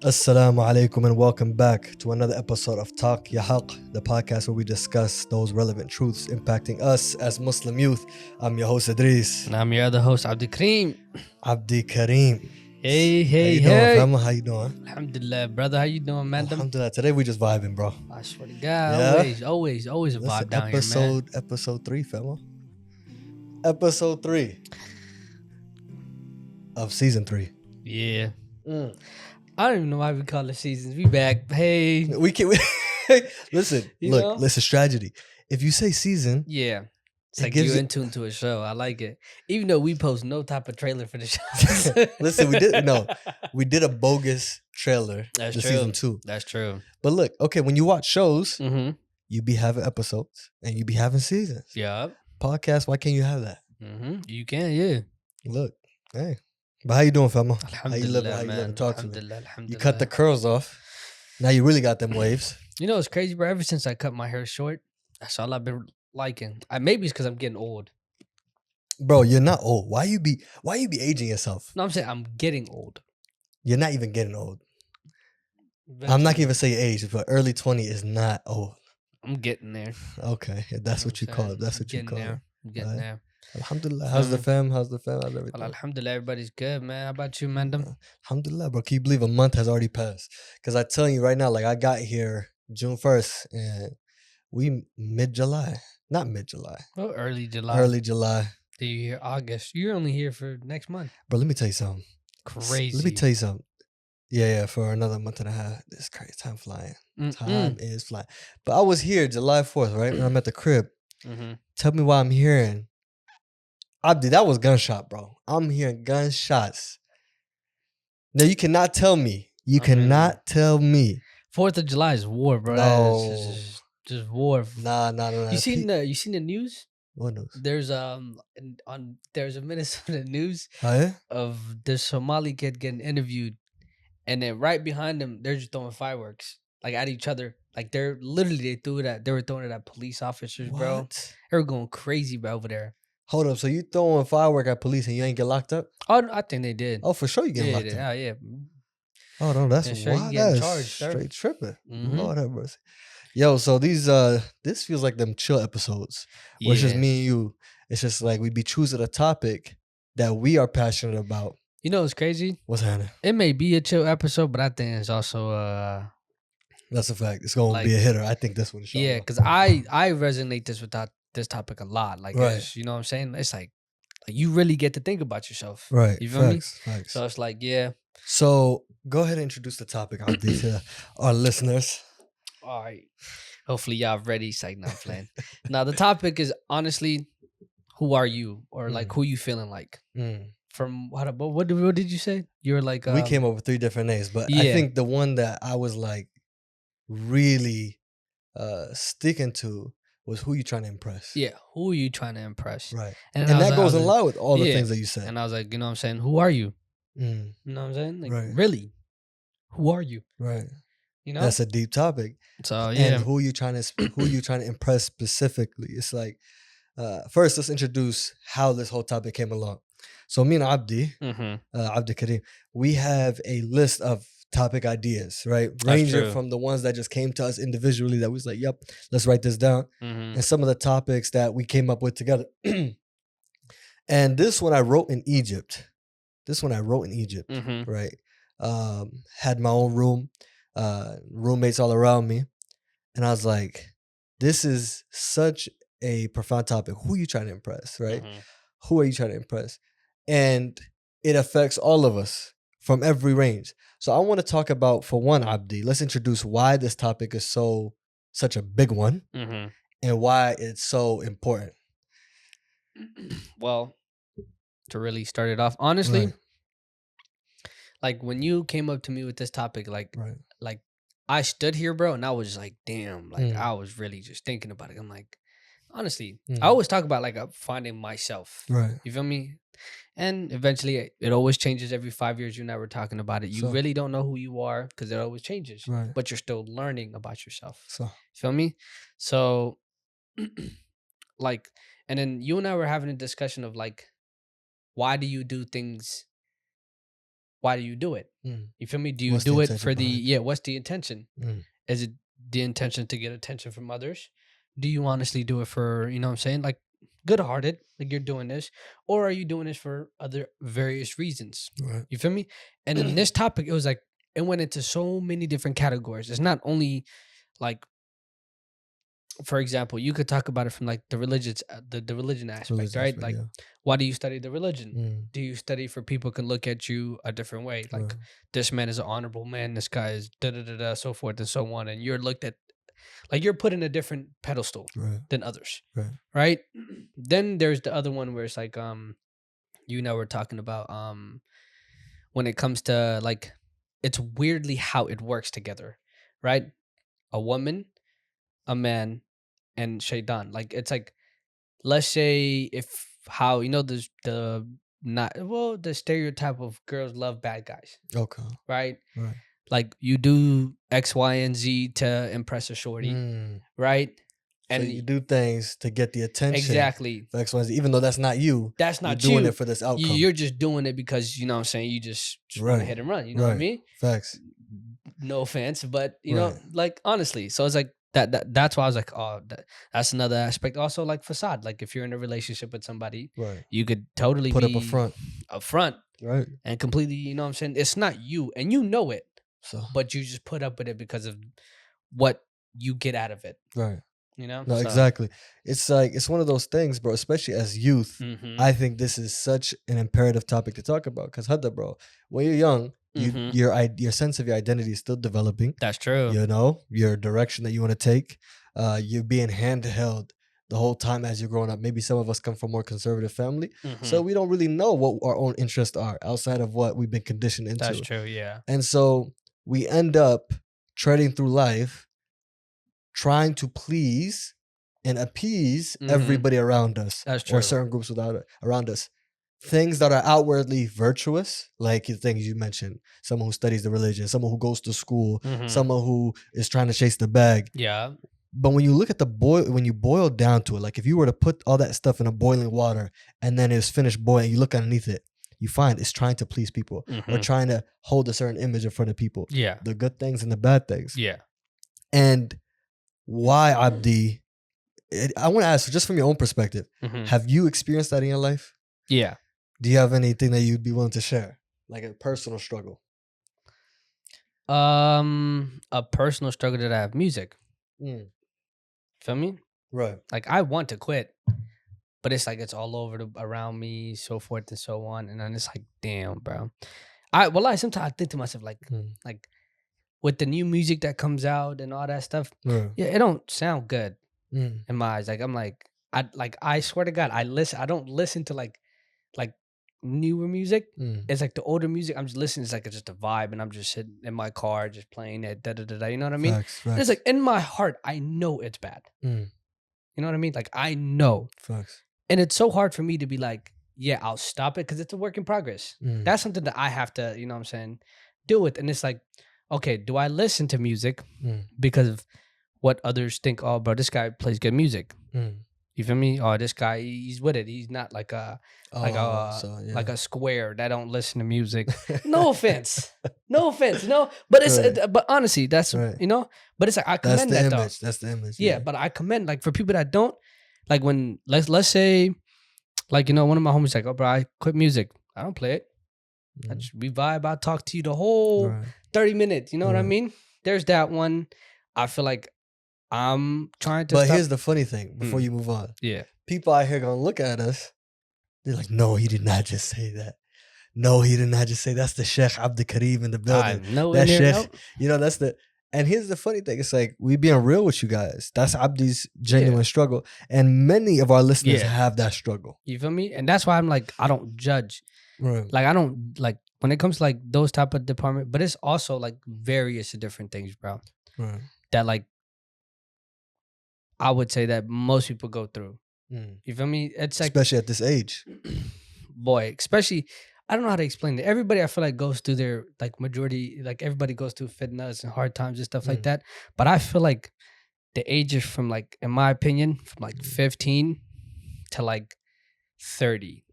Assalamu alaikum and welcome back to another episode of Talk Ya Haq, the podcast where we discuss those relevant truths impacting us as Muslim youth. I'm your host Idris. And I'm your other host, Abdikarrim. Abdikarrim. Hey, How you doing, hey. fam? How you doing? Alhamdulillah, brother. How you doing, man? Alhamdulillah. Today we just vibing, bro. I swear to God, Yeah? always a Listen, vibe down here, man. episode 3, fam. Episode 3 of season 3. Yeah. I don't even know why we call it seasons. We back. Hey. We can listen. You Look, know? listen. Strategy. If you say season, Yeah. It's It like gives you're you- in tune to a show. I like it. Even though we post no type of trailer for the show. Listen, we did a bogus trailer. That's the true. season 2. That's true. But look, okay, when you watch shows, Mm-hmm. you be having episodes and you be having seasons. Yeah. Podcast, why can't you have that? Mm-hmm. You can, yeah. Look, hey. But how you doing, fama? How you Alhamdulillah, living? How you man. living? Talk to me. Alhamdulillah, You alhamdulillah. cut the curls off. Now you really got them waves. You know, it's crazy, bro. Ever since I cut my hair short, that's all I've been liking. Maybe it's because I'm getting old. Bro, you're not old. Why you be aging yourself? No, I'm saying I'm getting old. You're not even getting old. I'm not even saying age, but early 20 is not old. I'm getting there. Okay, if that's what you call it. That's I'm what you getting call there. it. I'm getting Right. there. Alhamdulillah. How's the fam? How's everything? Well, alhamdulillah, everybody's good, man. How about you, Mandem? Alhamdulillah, bro. Can you believe a month has already passed? Because I tell you right now, like I got here June 1st and we mid-July. Not mid-July. Oh, early July. Early July. Do you hear August? You're only here for next month. Bro, let me tell you something. Crazy. Let me tell you something. Yeah, for another month and a half. This crazy. Time flying. Time is flying. But I was here July 4th, right? When I'm at the crib. Mm-hmm. Tell me why I'm hearing. Abdi, that was gunshot, bro. I'm hearing gunshots. Now you cannot tell me. You cannot tell me. 4th of July is war, bro. No. That's just war. Nah. You seen the news? What news? There's there's a Minnesota news Oh, yeah? of the Somali kid getting interviewed, and then right behind him, they're just throwing fireworks like at each other. Like they were throwing it at police officers, bro. What? They were going crazy, bro, over there. Hold up. So you throwing firework at police and you ain't get locked up? Oh, I think they did. Oh, for sure you get locked up. Yeah. Oh no, that's Yeah, sure, you wild. getting That's charged, sir. straight tripping. Mhm. Lord have mercy. Yo, so these this feels like them chill episodes. Where it's just me and you. It's just like we be choosing a topic that we are passionate about. You know what's crazy? What's happening? It may be a chill episode, but I think it's also That's a fact. It's gonna be a hitter. I think this one. yeah, because I resonate this topic a lot. Like, Right. it's, you know what I'm saying? It's like you really get to think about yourself. Right. You feel me? Facts. So it's like, yeah. So go ahead and introduce the topic out there to our listeners. All right. Hopefully y'all ready. It's like, not playing. Now the topic is honestly, who are you, or like who you feeling like? From what did you say? You were like We came up with 3 different names, but I yeah. think the one that I was like really sticking to was who you trying to impress. Yeah, who are you trying to impress? Right. And And I was that like- goes in line with all the yeah. things that you said. And I was like, you know what I'm saying? Who are you? Mm, You know what I'm saying? Like, Right. really? Who are you? right. You know? That's a deep topic. So yeah. And who you trying to impress specifically? It's like first let's introduce how this whole topic came along. So me and Abdi, Mm-hmm. Abdikarrim, we have a list of topic ideas, right? That's Ranging true. from the ones that just came to us individually that was like, yep, let's write this down. Mm-hmm. And some of the topics that we came up with together. And this one I wrote in Egypt. Mm-hmm. Right? Had my own room, roommates all around me. And I was like, this is such a profound topic. Who are you trying to impress, right? Mm-hmm. Who are you trying to impress? And it affects all of us from every range. So I want to talk about, for one, Abdi, let's introduce why this topic is such a big one Mm-hmm. and why it's so important. Well, to really start it off, honestly, Right. like when you came up to me with this topic, like I stood here, bro, and I was just like, damn, like I was really just thinking about it. I'm like, honestly, I always talk about like finding myself. Right. You feel me? And eventually, it always changes every 5 years. You and I were talking about it. You So- really don't know who you are because it always changes. Right. But you're still learning about yourself. So Feel me? So, like, and then you and I were having a discussion of like, why do you do things why do you do it? You feel me? Do you What's do the it intention for behind the what's the intention? Is it the intention to get attention from others? Do you honestly do it for, you know what I'm saying? Like good-hearted, like you're doing this, or are you doing this for other various reasons? Right. You feel me? And in this topic, it was like it went into so many different categories. It's not only like, for example, you could talk about it from like the religious, the religion aspect, right? Like, why do you study the religion? Do you study for people can look at you a different way? Like, this man is an honorable man. This guy is da da da da, so forth and so on. And you're looked at like you're put in a different pedestal than others, right? Then there's the other one where it's like, we're talking about when it comes to like, it's weirdly how it works together, right? A woman, a man, and Shaitan. Like it's like, let's say if how the stereotype of girls love bad guys. Okay. Right? Right. Like you do X, Y, and Z to impress a shorty. Right? And so you do things to get the attention. Exactly. For X, Y, Z, even though that's not you. That's not you're doing it for this outcome. You're just doing it because, you know what I'm saying, you just want to hit and run. You know what I mean? Facts. No offense, but you know, like honestly. So it's like that's why I was like, oh, that's another aspect. Also, like facade. Like if you're in a relationship with somebody, you could totally put be up a front, right, and completely, you know what I'm saying? It's not you, and you know it, so but you just put up with it because of what you get out of it, right? You know? No, exactly. It's like it's one of those things, bro. Especially as youth, I think this is such an imperative topic to talk about. Because Hadda, bro, when you're young, your sense of your identity is still developing. That's true. You know, your direction that you want to take. You're being handheld the whole time as you're growing up. Maybe some of us come from a more conservative family, so we don't really know what our own interests are outside of what we've been conditioned into. That's true, yeah. And so we end up treading through life trying to please and appease everybody around us. That's true. Or certain groups around us. Things that are outwardly virtuous, like the things you mentioned, someone who studies the religion, someone who goes to school, someone who is trying to chase the bag. Yeah. But when you look at when you boil down to it, like if you were to put all that stuff in a boiling water and then it's finished boiling, you look underneath it, you find it's trying to please people or trying to hold a certain image in front of people. Yeah. The good things and the bad things. Yeah. And why, Abdi, I want to ask, just from your own perspective, have you experienced that in your life? Yeah. Do you have anything that you'd be willing to share? Like a personal struggle? A personal struggle that I have, music. Feel me? Right. Like I want to quit, but it's like it's all over around me, so forth and so on. And then it's like, damn, bro. Sometimes I think to myself, like with the new music that comes out and all that stuff, it don't sound good in my eyes. Like I'm like, I swear to God, I don't listen to like newer music. It's like the older music I'm just listening. It's like it's just a vibe, and I'm just sitting in my car just playing it. You know what I mean? Facts. It's like in my heart, I know it's bad. You know what I mean? Like I know. Facts. And it's so hard for me to be like, yeah, I'll stop it because it's a work in progress. That's something that I have to, you know what I'm saying, deal with. And it's like, okay, do I listen to music because of what others think? Oh, bro, this guy plays good music. You feel me? Oh, this guy, he's with it. He's not like a square that don't listen to music. No offense, no. But it's but honestly, that's you know. But it's like I commend that though. That's the image. Yeah, but I commend like for people that don't like when let's say like you know one of my homies like, oh bro, I quit music. I don't play it. We vibe. I talk to you the whole 30 minutes. You know what I mean? There's that one. I feel like I'm trying to. But here's the funny thing before you move on. Yeah. People out here gonna look at us. They're like, no, he did not just say that. No, he did not just say that's the Sheikh Abdikarrim in the building. I know that Sheikh, no. you know, that's the. And here's the funny thing. It's like, we being real with you guys. That's Abdi's genuine struggle. And many of our listeners have that struggle. You feel me? And that's why I'm like, I don't judge. Right. Like, I don't, like, when it comes to, like, those type of department, but it's also, like, various different things, bro. Right. That, like, I would say that most people go through. You feel me? It's like... Especially at this age. Boy, especially... I don't know how to explain it. Everybody, I feel like, goes through their, like, majority, like, everybody goes through fitness and hard times and stuff like that. But I feel like the ages from, like, in my opinion, from, like, 15 to, like, 30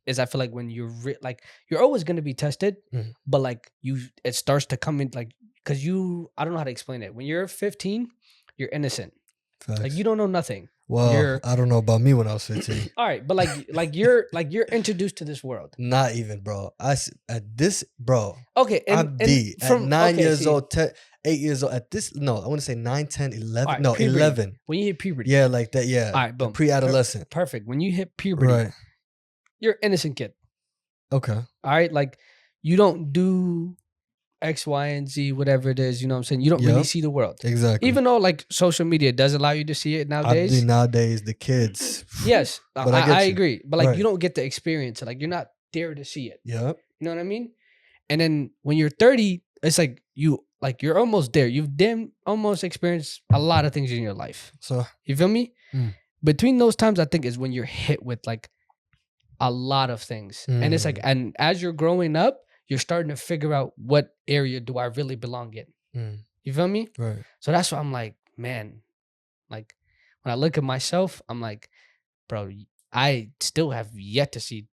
is I feel like when you're like you're always gonna be tested, but like it starts to come in like because I don't know how to explain it. When you're 15, you're innocent. Facts. Like you don't know nothing. Well, I don't know about me when I was 15. All right, but like you're introduced to this world. Not even, bro. At this, bro. Okay, I'm D. At 9 years old, 8 years old. At this, no, I want to say 9, 10, 11. Right, no, puberty. 11. When you hit puberty. Yeah, like that. Yeah. All right, boom. Pre-adolescent. Perfect. When you hit puberty, right. You're an innocent kid. Okay. All right, like you don't do X, Y, and Z, whatever it is, you know what I'm saying? You don't really see the world. Exactly. Even though like social media does allow you to see it nowadays. Nowadays, the kids. Yes, but I agree. But like you don't get to experience it. Like you're not there to see it. Yep. You know what I mean? And then when you're 30, it's like you're almost there. You've almost experienced a lot of things in your life. So you feel me? Between those times, I think is when you're hit with like a lot of things. And it's like, and as you're growing up, you're starting to figure out what area do I really belong in. You feel me? Right. So that's why I'm like, man, like when I look at myself, I'm like, bro, I still have yet to see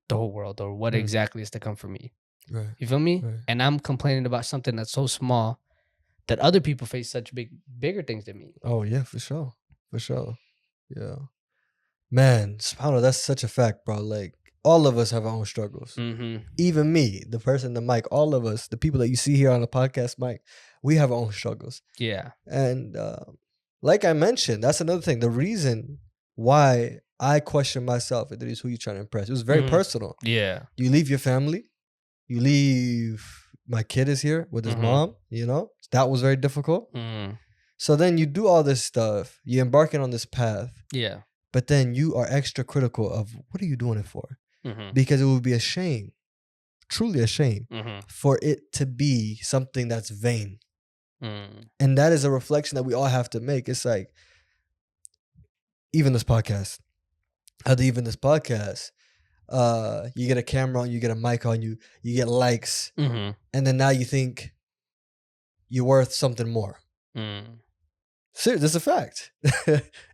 the whole world or what exactly is to come for me. Right. You feel me? Right. And I'm complaining about something that's so small that other people face such bigger things than me. Oh yeah, for sure. For sure. Yeah. Man, subhanAllah, that's such a fact, bro. Like, all of us have our own struggles. Even me, the person, the mic, all of us, the people that you see here on the podcast mic, we have our own struggles. Yeah. And like I mentioned, that's another thing. The reason why I question myself, Idris, who you trying to impress. It was very personal. Yeah. You leave your family. You leave, my kid is here with his mom, you know? That was very difficult. So then you do all this stuff. You're embarking on this path. Yeah. But then you are extra critical of what are you doing it for? Because it would be a shame, truly a shame, for it to be something that's vain. And that is a reflection that we all have to make. It's like, even this podcast, you get a camera on, you get a mic on you, you get likes, and then now you think you're worth something more. Serious, it's a fact.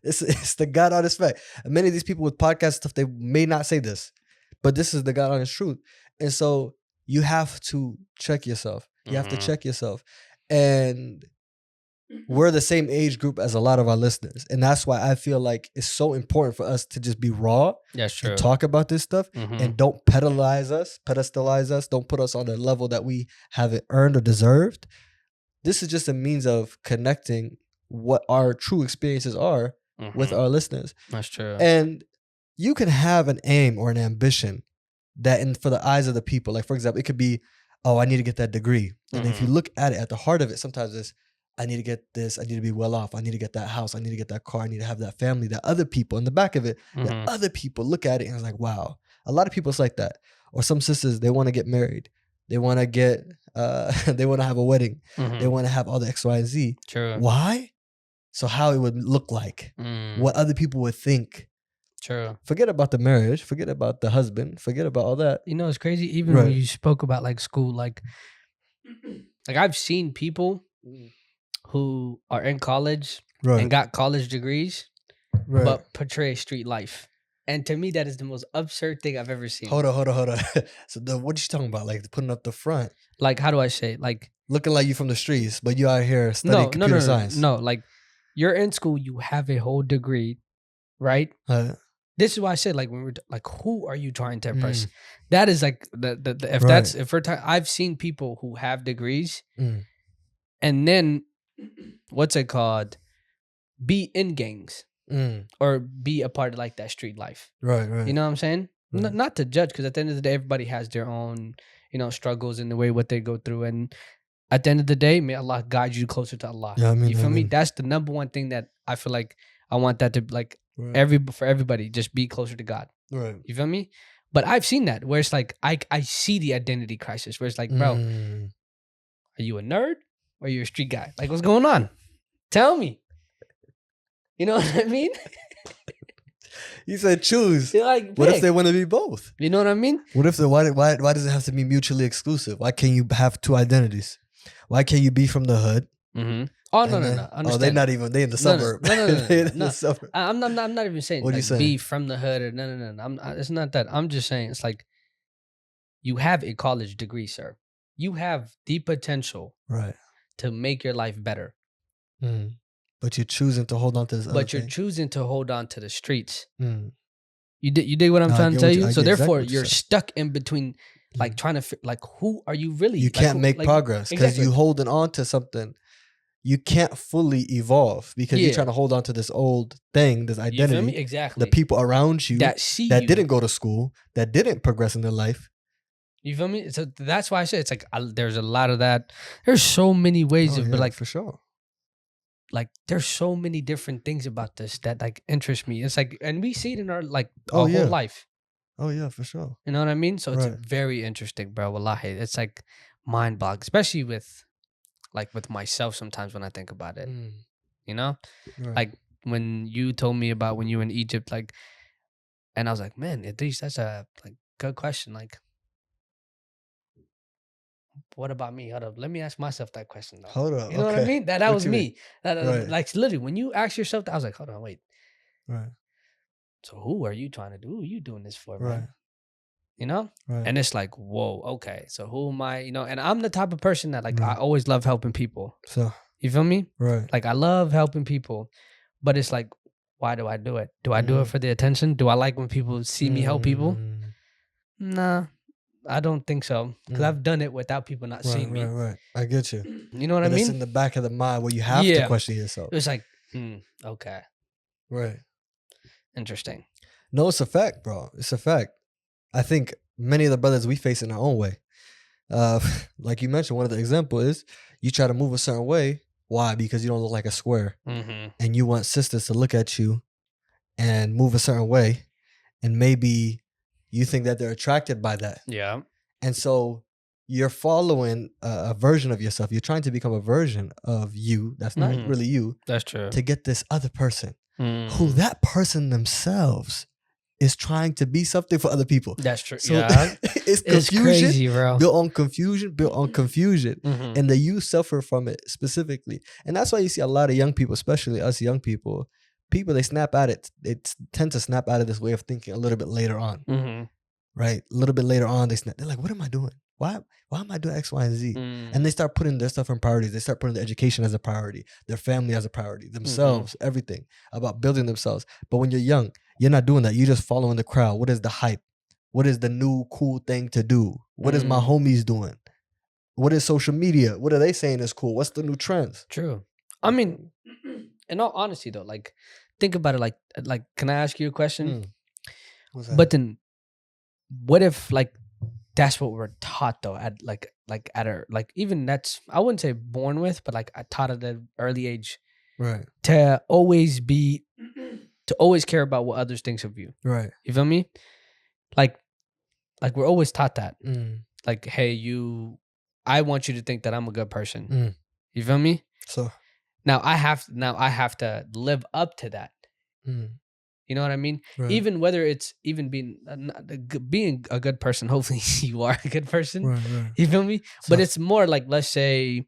It's the God honest fact. And many of these people with podcast stuff, they may not say this, but this is the God honest truth. And so you have to check yourself. You have to check yourself. And we're the same age group as a lot of our listeners. And that's why I feel like it's so important for us to just be raw and talk about this stuff and don't pedestalize us. Don't put us on a level that we haven't earned or deserved. This is just a means of connecting what our true experiences are with our listeners. That's true. And you can have an aim or an ambition that for the eyes of the people, like for example, it could be, oh, I need to get that degree. And if you look at it at the heart of it, sometimes it's, I need to get this, I need to be well off, I need to get that house, I need to get that car, I need to have that family, that other people in the back of it, that other people look at it and it's like, wow. A lot of people it's like that. Or some sisters, they want to get married. They want to get, they want to have a wedding. They want to have all the X, Y, and Z. True. Why? So how it would look like, what other people would think. True. Forget about the marriage. Forget about the husband. Forget about all that. You know, it's crazy. Even when you spoke about like school, like I've seen people who are in college and got college degrees, but portray street life. And to me, that is the most absurd thing I've ever seen. Hold on. So what are you talking about? Like putting up the front? Like, how do I say it? Like looking like you from the streets, but you out here studying computer science. No, like you're in school, you have a whole degree, right? This is why I said, like, when we're like, who are you trying to impress? That is like if we're talking, I've seen people who have degrees, and then what's it called? Be in gangs or be a part of like that street life. Right. You know what I'm saying? Not to judge, because at the end of the day, everybody has their own, struggles in the way what they go through, and at the end of the day, may Allah guide you closer to Allah. Yeah, you feel me? That's the number one thing that I feel like I want that to like for everybody, just be closer to God. Right. You feel me? But I've seen that where it's like I see the identity crisis where it's like, bro, are you a nerd or are you a street guy? Like, what's going on? Tell me. You know what I mean? You said choose. Like, what if they want to be both? You know what I mean? What if why does it have to be mutually exclusive? Why can't you have two identities? Why can't you be from the hood Oh no, no, no. Understand. Oh, they're not even. They in the suburb. No. In the suburb. I'm not even saying What are you like saying? be from the hood or no. It's not that. I'm just saying it's like you have a college degree, sir. You have the potential, right, to make your life better. Mm. But you're choosing to hold on to this. But you're choosing to hold on to the streets. Mm. You dig what I'm trying to tell you? So therefore, exactly you're stuck in between, like trying to like, who are you really? You can't make progress because you holding on to something. You can't fully evolve because you're trying to hold on to this old thing, this identity. You feel me? Exactly. The people around you that see that you. didn't go to school, that didn't progress in their life. You feel me? So that's why I say it's like there's a lot of that. There's so many ways of, but like for sure. Like there's so many different things about this that like interest me. It's like, and we see it in our like our whole life. Oh yeah, for sure. You know what I mean? So it's very interesting, bro. Wallahi, it's like mind boggling, especially with myself sometimes when I think about it. You know, like when you told me about when you were in Egypt, like, and I was like, man, Idris, that's a like good question. Like, what about me? Hold up. Let me ask myself that question though. Hold up. You know what I mean? That was me. Like literally when you ask yourself that, I was like, hold on, wait. Right. So who are you trying to do? Who are you doing this for, right? Man? You know? Right. And it's like, whoa, okay. So who am I? You know, and I'm the type of person that like I always love helping people. So you feel me? Right. Like I love helping people. But it's like, why do I do it? Do I do it for the attention? Do I like when people see me help people? Nah. I don't think so, because I've done it without people not seeing me. Right. I get you. You know what I mean? It's in the back of the mind where you have to question yourself. It's like, okay. Right. Interesting. No, it's a fact, bro. It's a fact. I think many of the brothers we face in our own way. Like you mentioned, one of the examples is you try to move a certain way. Why? Because you don't look like a square. And you want sisters to look at you and move a certain way. And maybe you think that they're attracted by that. Yeah. And so you're following a version of yourself. You're trying to become a version of you that's not really you. That's true. To get this other person who that person themselves is trying to be something for other people. That's true. So it's confusion. It's crazy, bro. Built on confusion. And the youth suffer from it specifically. And that's why you see a lot of young people, especially us young people, they snap at it. They tend to snap out of this way of thinking a little bit later on. Right? A little bit later on, they snap. They're like, what am I doing? Why am I doing X, Y, and Z? And they start putting their stuff in priorities. They start putting their education as a priority, their family as a priority, themselves, everything about building themselves. But when you're young, you're not doing that. You're just following the crowd. What is the hype? What is the new cool thing to do? What is my homies doing? What is social media? What are they saying is cool? What's the new trends? True. I mean, in all honesty though, like think about it like can I ask you a question? But then what if like that's what we're taught though at even that's, I wouldn't say born with, but like I taught at an early age. Right. To always care about what others think of you. Right. You feel me? Like we're always taught that. Like, hey, I want you to think that I'm a good person. You feel me? So now I have to live up to that. You know what I mean? Right. Even whether it's even being a good person. Hopefully you are a good person. Right. You feel me? So, but it's more like, let's say,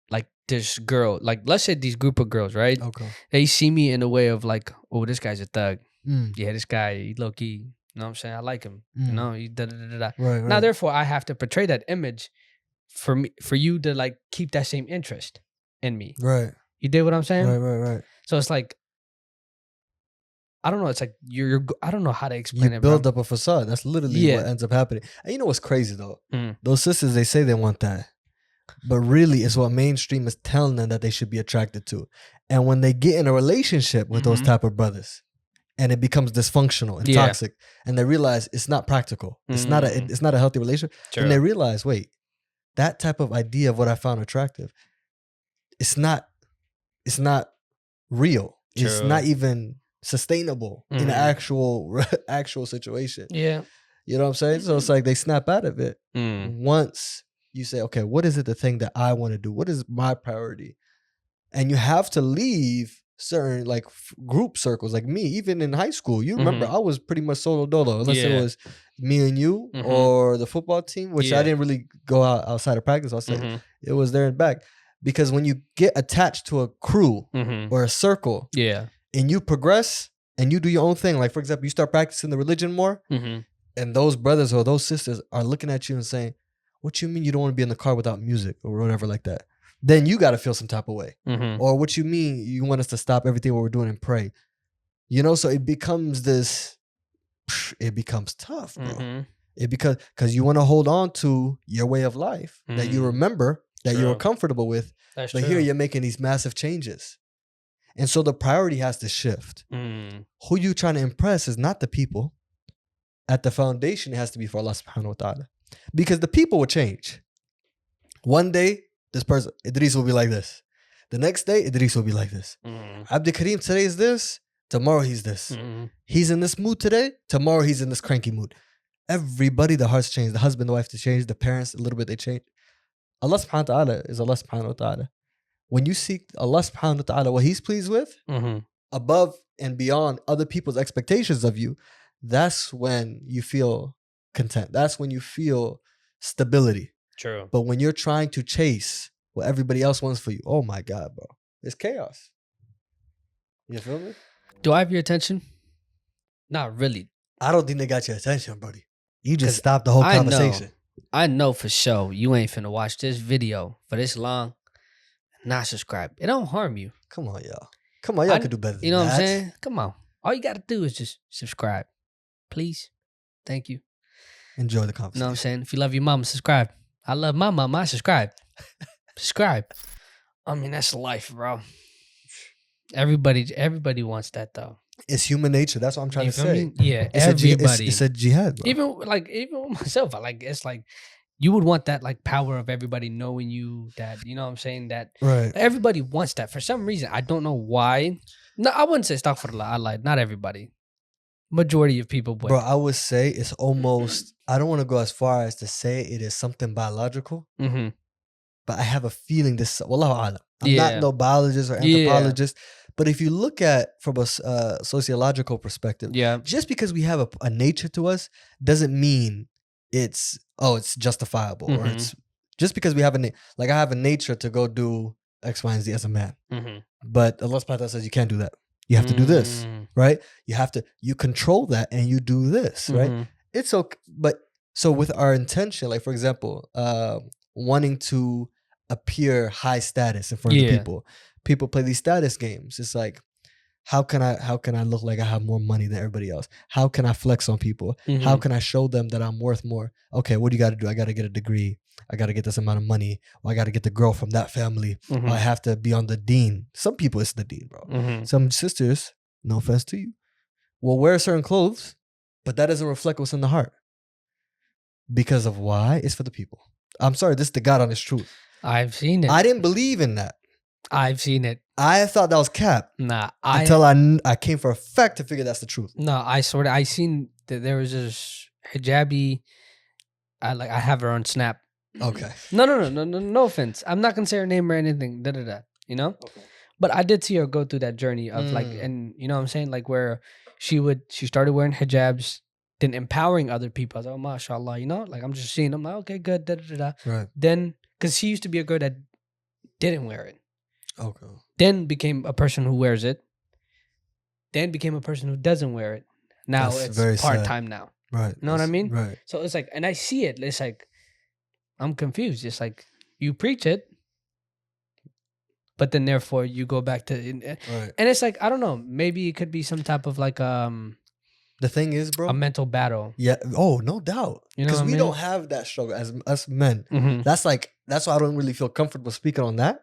like this girl, like let's say these group of girls, right? Okay. They see me in a way of like, oh, this guy's a thug. Yeah, this guy, he low key. You know what I'm saying? I like him. You know, he da da da da. Right. Now, therefore, I have to portray that image for you to like keep that same interest in me. Right. You did what I'm saying? Right. So it's like, I don't know. It's like you're I don't know how to explain it. You build up a facade. That's literally what ends up happening. And you know what's crazy though? Those sisters, they say they want that, but really it's what mainstream is telling them that they should be attracted to. And when they get in a relationship with those type of brothers, and it becomes dysfunctional and toxic, and they realize it's not practical, it's not a healthy relationship, and they realize, wait, that type of idea of what I found attractive, it's not real. True. It's not even sustainable in an actual situation. Yeah. You know what I'm saying? So it's like they snap out of it once you say, okay, what is it the thing that I want to do? What is my priority? And you have to leave certain like group circles. Like me, even in high school, you remember I was pretty much solo dolo, unless it was me and you or the football team, which I didn't really go outside of practice. I'll say It was there and back. Because when you get attached to a crew or a circle, and you progress and you do your own thing, like for example, you start practicing the religion more, and those brothers or those sisters are looking at you and saying, "What you mean you don't want to be in the car without music or whatever like that?" Then you got to feel some type of way. Or what you mean you want us to stop everything what we're doing and pray? You know, so it becomes this. It becomes tough, bro. It because you want to hold on to your way of life that you remember, that you were comfortable with. But here you're making these massive changes. And so the priority has to shift. Who you trying to impress is not the people. At the foundation, it has to be for Allah subhanahu wa ta'ala. Because the people will change. One day, this person, Idris, will be like this. The next day, Idris will be like this. Abdikarrim today is this. Tomorrow he's this. He's in this mood today. Tomorrow he's in this cranky mood. Everybody, the hearts change. The husband, the wife, they change. The parents, a little bit, they change. Allah subhanahu wa ta'ala is Allah subhanahu wa ta'ala. When you seek Allah subhanahu wa ta'ala, what he's pleased with, above and beyond other people's expectations of you, that's when you feel content. That's when you feel stability. True. But when you're trying to chase what everybody else wants for you, oh my God, bro. It's chaos. You feel me? Do I have your attention? Not really. I don't think they got your attention, buddy. You just stopped the whole conversation. I know for sure you ain't finna watch this video for this long and not subscribe. It don't harm you. Come on, y'all. Come on, y'all could do better than that. You know what I'm saying? Come on. All you gotta do is just subscribe. Please. Thank you. Enjoy the conversation. You know what I'm saying? If you love your mama, subscribe. I love my mama, I subscribe. Subscribe. I mean, that's life, bro. Everybody wants that though. It's human nature. That's what I'm trying to say. Me? Yeah, everybody. It's a jihad, bro. Even with myself, it's like you would want that like power of everybody knowing you. That you know what I'm saying. That right. Everybody wants that for some reason. I don't know why. No, I wouldn't say astaghfirullah. I lied. Not everybody. Majority of people would. Bro, I would say it's almost. I don't want to go as far as to say it is something biological. But I have a feeling this. Wallahu alam. I'm not no biologist or anthropologist. But if you look at from a sociological perspective, just because we have a nature to us doesn't mean it's justifiable or it's just because we have I have a nature to go do X, Y, and Z as a man. But Allah subhanahu wa ta'ala says you can't do that. You have to do this, right? You control that and you do this, right? It's okay. But so with our intention, like for example, wanting to appear high status in front of people. People play these status games. It's like, how can I look like I have more money than everybody else? How can I flex on people? How can I show them that I'm worth more? Okay, what do you got to do? I got to get a degree. I got to get this amount of money. Or I got to get the girl from that family. Or I have to be on the deen. Some people, it's the deen, bro. Some sisters, no offense to you, will wear certain clothes, but that doesn't reflect what's in the heart. Because of why? It's for the people. I'm sorry, this is the God honest truth. I've seen it. I didn't believe in that. I've seen it. I thought that was cap. Nah. Until I came for a fact to figure that's the truth. No, I seen that there was this hijabi. I have her on Snap. Okay. No offense. I'm not gonna say her name or anything. You know? Okay. But I did see her go through that journey of and you know what I'm saying? Like where she started wearing hijabs, then empowering other people. I was like, oh, mashallah, you know? Like I'm just seeing them like, okay, good, Right. Then, because she used to be a girl that didn't wear it. Okay. Then became a person who wears it. Then became a person who doesn't wear it. Now it's part-time now. Right. You know what I mean? Right. So it's like, and I see it. It's like, I'm confused. It's like, you preach it, but then therefore you go back to, right. And it's like, I don't know, maybe it could be some type of like, the thing is, bro, a mental battle. Yeah. Oh, no doubt. You know, because we don't have that struggle as us men. That's why I don't really feel comfortable speaking on that.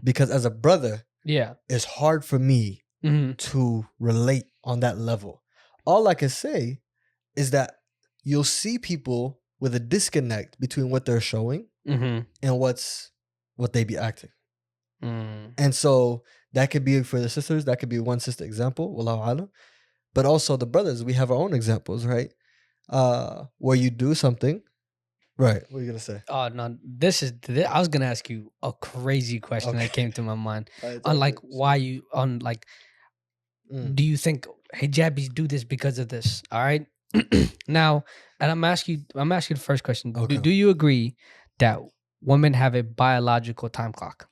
Because as a brother, it's hard for me to relate on that level. All I can say is that you'll see people with a disconnect between what they're showing and what they be acting. And so that could be for the sisters. That could be one sister example. Wallahu alam. But also the brothers, we have our own examples, right? Where you do something. Right. What are you going to say? Oh, no. I was going to ask you a crazy question that came to my mind. On like, why you, on like, do you think hijabis do this because of this? All right. Now, and I'm asking the first question. Okay. Do you agree that women have a biological time clock?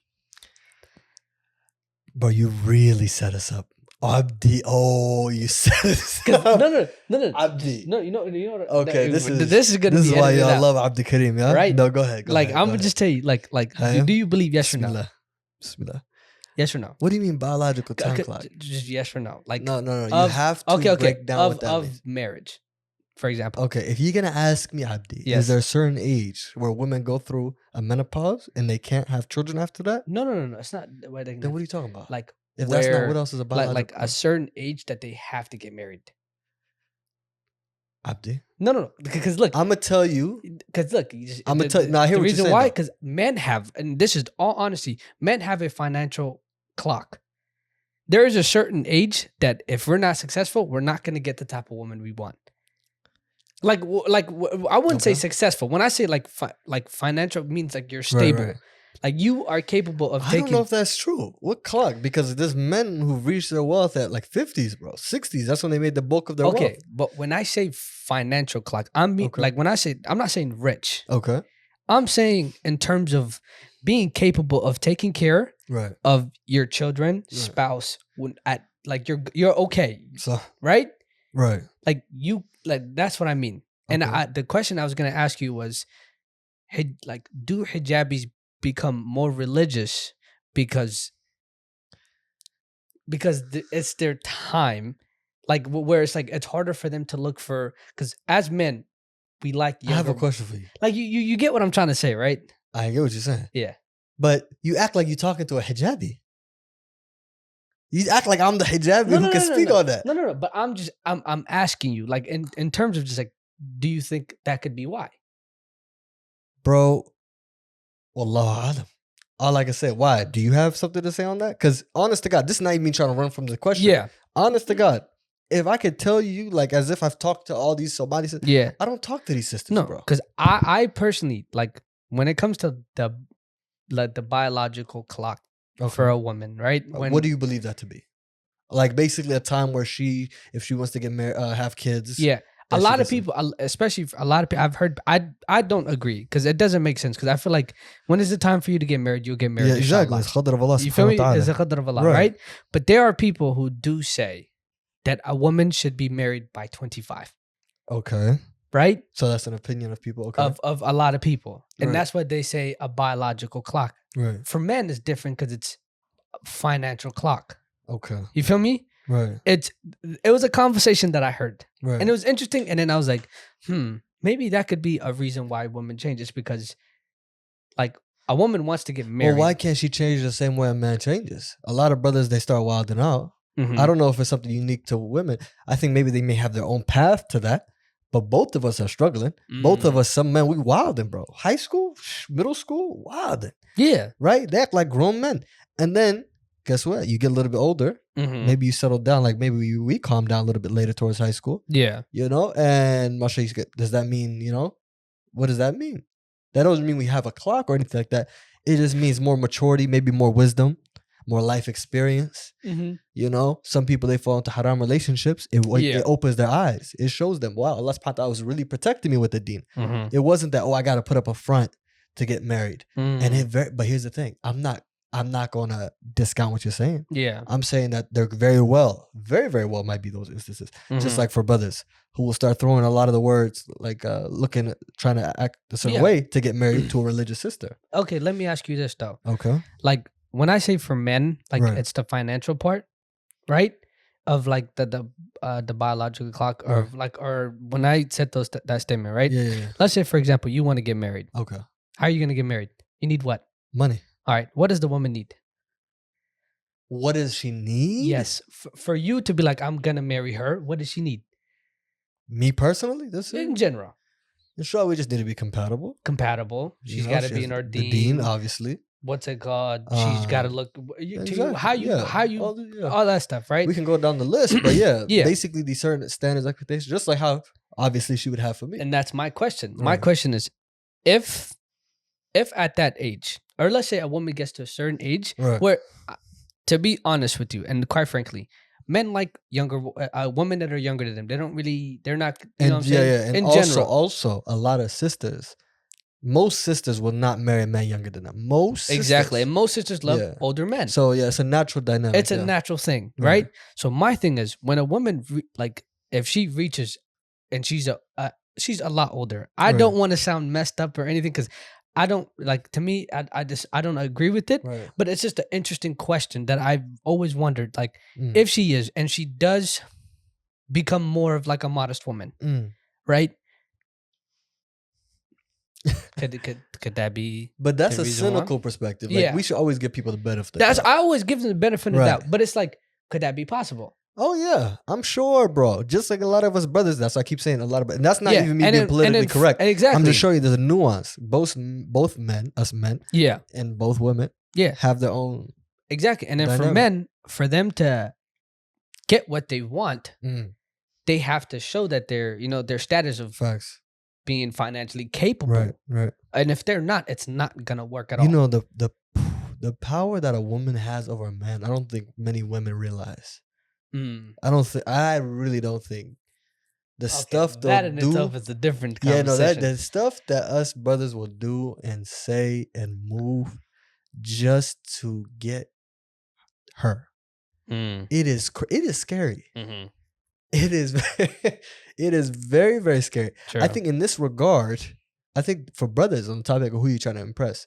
Bro, you really set us up. Abdi, you set us up. No. Abdi. No, you know. Okay, this is gonna this be is why y'all out. love Abdikarrim, yeah? Right? No, go ahead. I'm gonna just tell you, do you believe yes Bismillah. or no? Bismillah. Yes or no? What do you mean biological time clock? Just yes or no. Like no. You have to break down what that means. Marriage, for example. Okay, if you're gonna ask me, Abdi, is there a certain age where women go through a menopause and they can't have children after that? No. It's not. Then what are you talking about? Like, if that's not, what else is a biological? Like a certain age that they have to get married. Abdi. No. Because look, I'm gonna tell you. Because look, I'm gonna tell you. Now, I hear the what reason you're saying, why, because men have, and this is all honesty, men have a financial clock. There is a certain age that if we're not successful, we're not going to get the type of woman we want. Like I wouldn't say successful. When I say like financial, means like you're stable. Right. Like you are capable of taking. I don't know if that's true. What clock? Because there's men who reach their wealth at like 50s, bro. 60s. That's when they made the bulk of their wealth. Okay, but when I say financial clock, like when I say, I'm not saying rich. Okay. I'm saying in terms of being capable of taking care of your children, spouse, when at like you're okay. So right? Like that's what I mean. Okay. And the question I was gonna ask you was, like, do hijabis become more religious because it's their time, like where it's like it's harder for them to look for, because as men we like younger. I have a question for you. Like you get what I'm trying to say, right? I get what you're saying. Yeah. But you act like you're talking to a hijabi. You act like I'm the hijabi who can speak on that. No. But I'm asking you, like in terms of just like, do you think that could be why? Bro, Wallahu alam. All I can say, why? Do you have something to say on that? Because honest to God, this is not even me trying to run from the question. Yeah. Honest to God, if I could tell you, like, as if I've talked to all these Somalis, I don't talk to these sisters, bro. Because I personally, like, when it comes to the biological clock for a woman, right? What do you believe that to be? Like, basically a time where if she wants to get married, have kids. Yeah. A lot of people, especially a lot of people, I've heard, I don't agree, because it doesn't make sense. Because I feel like when is the time for you to get married, you'll get married. Yeah, exactly. It's qadr of Allah. You feel me? It's a qadr of Allah, right? But there are people who do say that a woman should be married by 25. Okay. Right? So that's an opinion of people. Okay. Of a lot of people. And that's what they say, a biological clock. Right. For men, it's different because it's a financial clock. Okay. You feel me? Right. It was a conversation that I heard. Right. And it was interesting. And then I was like, maybe that could be a reason why women change. It's because, like, a woman wants to get married. Well, why can't she change the same way a man changes? A lot of brothers, they start wilding out. I don't know if it's something unique to women. I think maybe they may have their own path to that. But both of us are struggling. Both of us, some men, we wilding, bro. High school, middle school, wilding. Yeah. Right? They act like grown men. And then, guess what? You get a little bit older. Maybe you settle down. Like maybe we calm down a little bit later towards high school. Yeah. You know? And Masha, does that mean, what does that mean? That doesn't mean we have a clock or anything like that. It just means more maturity, maybe more wisdom, more life experience. Some people, they fall into haram relationships. It opens their eyes. It shows them, wow, Allah SWT was really protecting me with the deen. It wasn't that, I got to put up a front to get married. But here's the thing. I'm not going to discount what you're saying. Yeah. I'm saying that there very well might be those instances. Just like for brothers who will start throwing a lot of the words, like trying to act a certain way to get married to a religious sister. Okay, let me ask you this though. Okay. Like, when I say for men, like it's the financial part, right? Of like the biological clock, or when I said that statement, right? Yeah. Let's say, for example, you want to get married. Okay. How are you gonna get married? You need what? Money. All right. What does the woman need? What does she need? Yes. For you to be like, I'm gonna marry her, what does she need? Me personally? In general. Sure, we just need to be compatible. She's got to be in our deen. The deen, obviously. What's it called? She's got to look all that stuff, right? We can go down the list, but basically these certain standards, expectations, just like how obviously she would have for me. And that's my question. My question is, if at that age, or let's say a woman gets to a certain age, where, to be honest with you, and quite frankly, men like younger women that are younger than them. They're not. You know what I'm saying? And in general, also a lot of sisters, most sisters will not marry a man younger than them. Most sisters. Exactly. And most sisters love older men. So yeah, it's a natural dynamic. It's a natural thing, right? So my thing is, when a woman if she reaches and she's a lot older, I don't want to sound messed up or anything, because I don't to me, I don't agree with it. Right. But it's just an interesting question that I've always wondered, if she is and she does become more of like a modest woman, right? Could that be? But that's a cynical perspective. Like, we should always give people the benefit. I always give them the benefit of the doubt. But it's like, could that be possible? Oh yeah, I'm sure, bro. Just like a lot of us brothers. That's why I keep saying a lot of. And that's not even me being politically correct. Exactly. I'm just showing you there's a nuance. Both men, us men, and both women, have their own. Exactly. And then dynamic. For men, for them to get what they want, they have to show that their status of facts, being financially capable. Right. And if they're not, it's not gonna work at all. You know the power that a woman has over a man. I don't think many women realize. I really don't think the stuff that in itself is a different conversation. the stuff that us brothers will do and say and move just to get her. It is scary. It is very, very scary. True. I think in this regard, I think for brothers, on the topic of who you're trying to impress,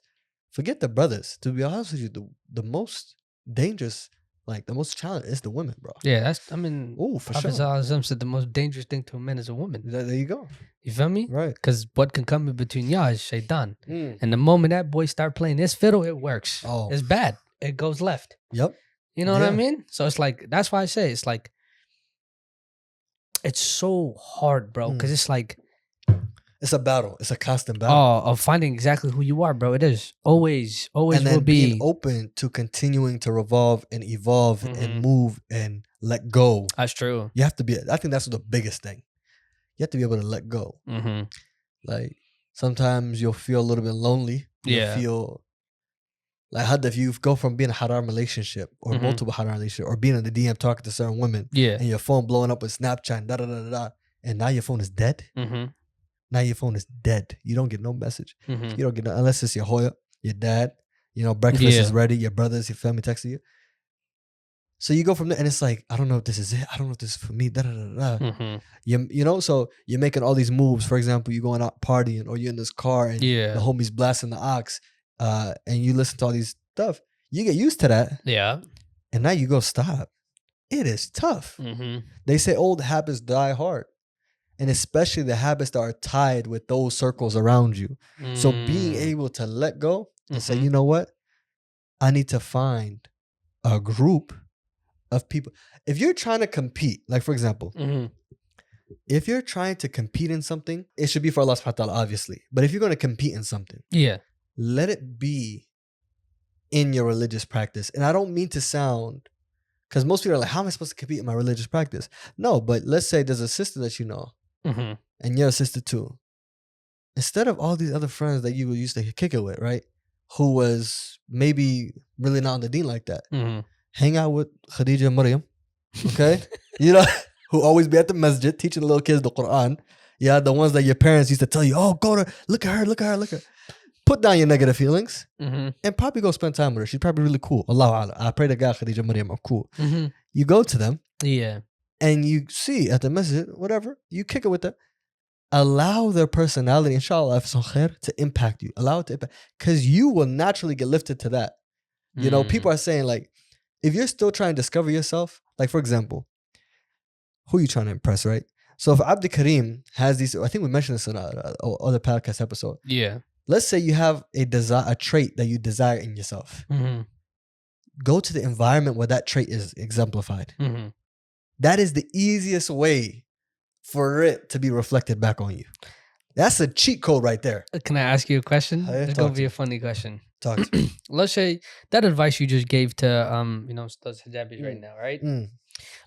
forget the brothers. To be honest with you, the most dangerous, the most challenge is the women, bro. Yeah, for sure. Prophet said the most dangerous thing to a man is a woman. There you go. You feel me? Right. Because what can come in between y'all is shaitan. And the moment that boy start playing his fiddle, it works. Oh. It's bad. It goes left. Yep. You know what I mean? So it's like, that's why I say it's like, it's so hard, bro. Because it's like, it's a battle. It's a constant battle. Of finding exactly who you are, bro. It is always and then will be being open to continuing to revolve and evolve and move and let go. That's true. You have to be. I think that's the biggest thing. You have to be able to let go. Like sometimes you'll feel a little bit lonely. You'll feel like if you go from being a haram relationship or multiple haram relationship or being in the DM talking to certain women, and your phone blowing up with Snapchat, and now your phone is dead. Now your phone is dead. You don't get no message. You don't get unless it's your Hoya, your dad. Breakfast is ready. Your brothers, your family texting you. So you go from there, and it's like, I don't know if this is it. I don't know if this is for me. So you're making all these moves. For example, you're going out partying, or you're in this car, and the homies blasting the ox, and you listen to all these stuff. You get used to that. Yeah. And now you go, stop. It is tough. They say old habits die hard. And especially the habits that are tied with those circles around you. So being able to let go and say, you know what? I need to find a group of people. If you're trying to compete, like for example, if you're trying to compete in something, it should be for Allah SWT, obviously. But if you're going to compete in something, let it be in your religious practice. And I don't mean to sound, because most people are like, how am I supposed to compete in my religious practice? No, but let's say there's a sister that you know. And you're a sister too. Instead of all these other friends that you used to kick it with, right? Who was maybe really not on the deen like that. Hang out with Khadija and Maryam, okay? Who always be at the masjid teaching the little kids the Quran. Yeah, the ones that your parents used to tell you, oh, go to, look at her. Put down your negative feelings and probably go spend time with her. She's probably really cool. Allah, I pray to God Khadija and Maryam are cool. You go to them. Yeah. And you see at the masjid, whatever, you kick it with them. Allow their personality, inshallah, to impact you. Allow it to impact. Because you will naturally get lifted to that. People are saying, like, if you're still trying to discover yourself, like, for example, who are you trying to impress, right? So if Abdikarrim has these, I think we mentioned this in other podcast episode. Yeah. Let's say you have a trait that you desire in yourself. Go to the environment where that trait is exemplified. That is the easiest way for it to be reflected back on you. That's a cheat code right there. Can I ask you a question? It's going to be a funny question. Talk to me. Let's say that advice you just gave to those hijabis right now, right?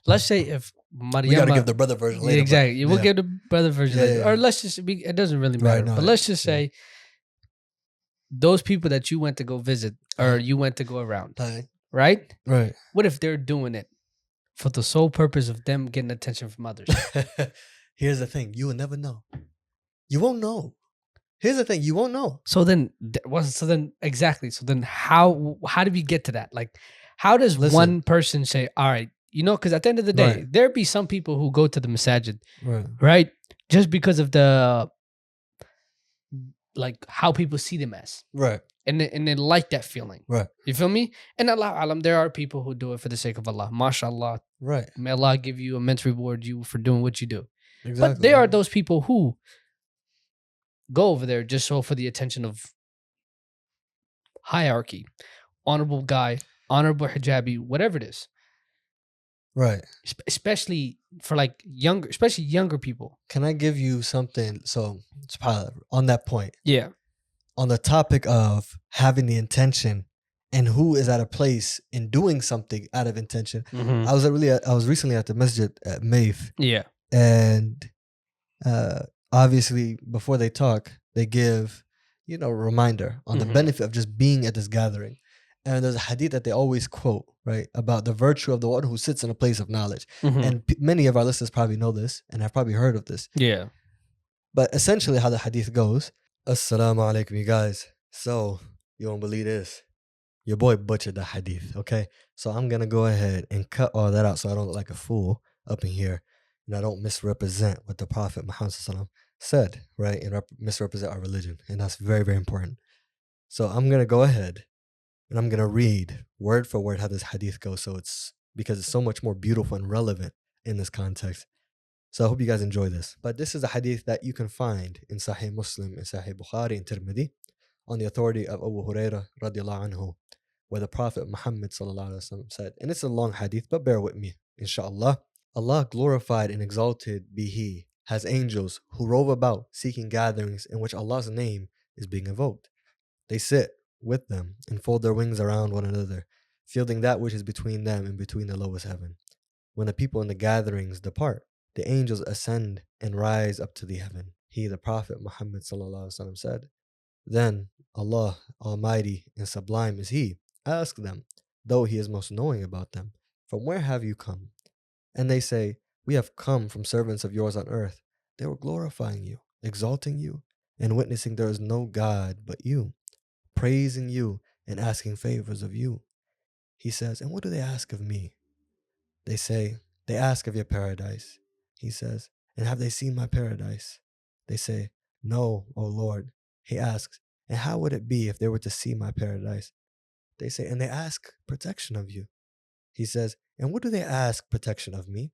Let's say if Mariama... We got to give the brother version later. Exactly. We'll give the brother version later. Or let's just... it doesn't really matter. But let's just say those people that you went to go visit or you went to go around, right? Right. What if they're doing it for the sole purpose of them getting attention from others? Here's the thing. You will never know. You won't know. Here's the thing, you won't know. So then, exactly. So then, how do we get to that? Like, how does one person say, "All right, you know"? Because at the end of the day, there be some people who go to the masajid, right, just because of the like how people see them as, right, and they like that feeling, right. You feel me? And Allah alam, there are people who do it for the sake of Allah. MashaAllah, right. May Allah give you immense reward you for doing what you do. Exactly. But there are those people who go over there just so for the attention of hierarchy, honorable guy, honorable hijabi, whatever it is. Right. Especially for like younger people. Can I give you something? So, on that point. Yeah. On the topic of having the intention and who is at a place in doing something out of intention. I was recently at the masjid at Maif. Yeah. And obviously before they talk, they give, a reminder on the benefit of just being at this gathering. And there's a hadith that they always quote, right, about the virtue of the one who sits in a place of knowledge. And many of our listeners probably know this and have probably heard of this. Yeah. But essentially how the hadith goes, Assalamu alaikum, you guys. So, you won't believe this. Your boy butchered the hadith, okay? So I'm going to go ahead and cut all that out so I don't look like a fool up in here. And I don't misrepresent what the Prophet Muhammad said, right? And misrepresent our religion. And that's very, very important. So I'm going to go ahead and I'm going to read word for word how this hadith goes. Because it's so much more beautiful and relevant in this context. So I hope you guys enjoy this. But this is a hadith that you can find in Sahih Muslim, in Sahih Bukhari, and Tirmidhi, on the authority of Abu Hurairah radiallahu anhu, where the Prophet Muhammad sallallahu alaihi wasallam said, and it's a long hadith, but bear with me, inshallah. Allah glorified and exalted be He, has angels who rove about seeking gatherings in which Allah's name is being invoked. They sit with them and fold their wings around one another, fielding that which is between them and between the lowest heaven. When the people in the gatherings depart, the angels ascend and rise up to the heaven. He, the Prophet Muhammad sallallahu alaihi wasallam, said, then Allah, Almighty and Sublime is He, ask them, though He is most knowing about them, from where have you come? And they say, we have come from servants of yours on earth. They were glorifying you, exalting you, and witnessing there is no God but you, praising you and asking favors of you. He says, and what do they ask of me? They say, they ask of your paradise. He says, and have they seen my paradise? They say, no, O Lord. He asks, and how would it be if they were to see my paradise? They say, and they ask protection of you. He says, and what do they ask protection of me?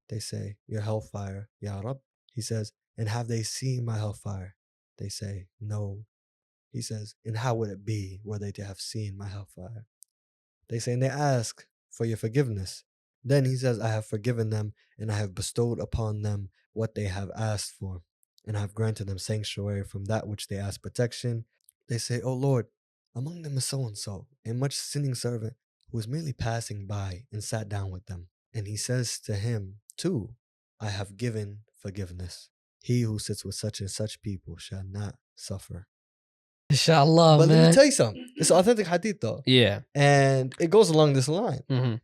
They say, your hellfire, Ya Rab. He says, and have they seen my hellfire? They say, no. He says, and how would it be were they to have seen my hellfire? They say, and they ask for your forgiveness. Then he says, I have forgiven them, and I have bestowed upon them what they have asked for, and I have granted them sanctuary from that which they ask protection. They say, O Lord, among them is so-and-so, a much sinning servant, who was merely passing by and sat down with them. And he says to him, too, I have given forgiveness. He who sits with such and such people shall not suffer. Inshallah, but man. let me tell you something. It's authentic hadith though. Yeah. And it goes along this line.